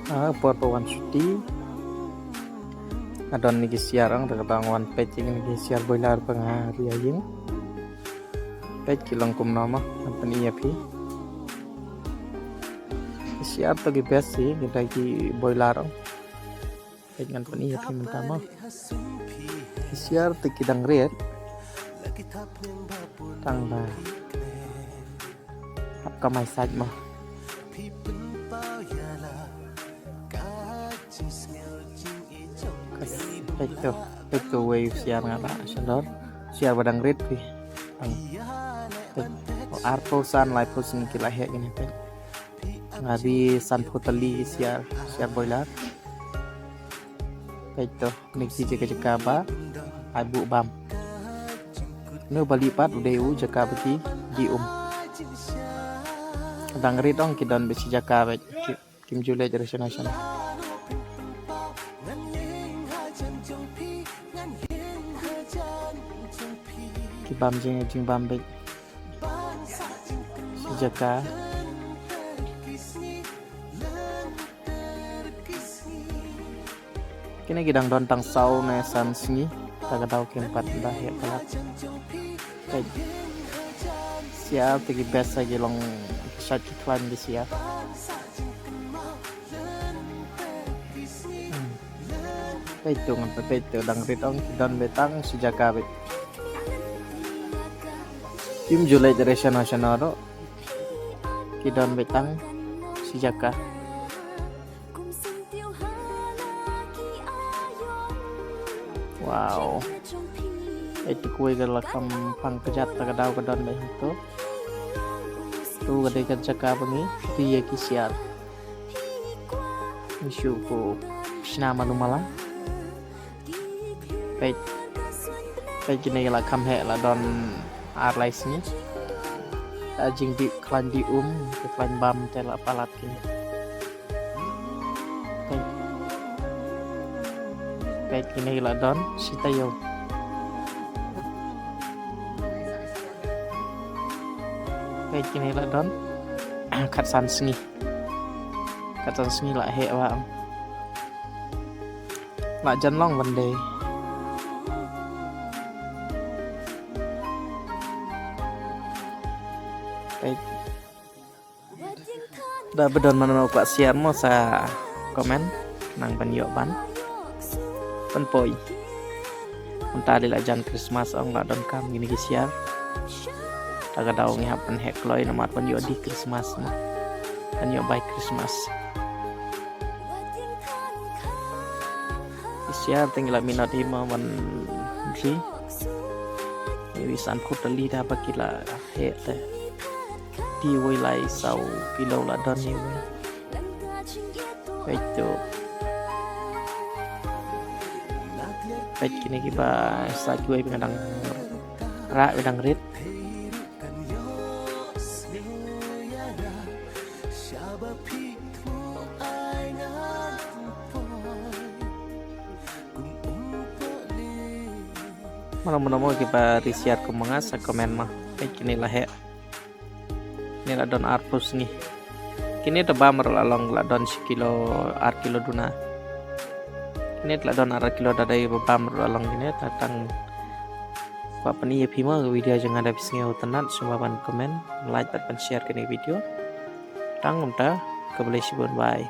Porto one cuti adon niki siarang terketang one page ini niki siar boiler pengari aying page kilong kum nama pen iya pi siar to gi besi kita ki boiler page ngan pen iya pi mentama siar to ki dang red tang ba ap kamai saj mah itu wave siar ngata sendor siar badang red pi ang arpo san lai posin kila he gini pe ngabi san putali siar boiler itu niksi jeka ba abu bam no balipat udeu jeka beti di dang red ong kidan besi jaka be kim jule generation kibam jing bam be sejaka kini gidang don tang sau na san singi tagadau kempat dah ya kalak siap tegi biasa gelong sat kitwan di siap itu ngapa itu dang ritong don betang sejaka be tim Julai generation nasional kidon betang sejaka wow itu kue galakam pang kejat tagadau kedon be itu tu gede jaka bengi dia kisiar isyuku sina malumala baik kini galakam he la don arlais ni jing di klan di ke klan bam tela palat kini baik kini la don sitayo baik kini la don katsan sengi la he wa la jan long bende baik dah bedon mana mau pak siar mau sa komen nang ban yo ban poi unta di lajan Christmas ong la don kam gini siar taga daung ya pen hek loy nomor pan yo di Christmas mah pan yo by Christmas siar tinggal minat ima man si wisan kutali dah bakila he teh di wilayah sau kilo la don ni itu baik kini kita sajue pengadang rak pedang rit malam-malam kita risiat kemengas komen mah baik kini lah he ini lah don arpus nih kini tebam merlalong lah don sekilo kilo duna ini telah don kilo dadai bebam merlalong ini datang pak peni ya pima video jangan ada bisnya utenan semua ban komen like dan share kini video tang umta keboleh sibun bye.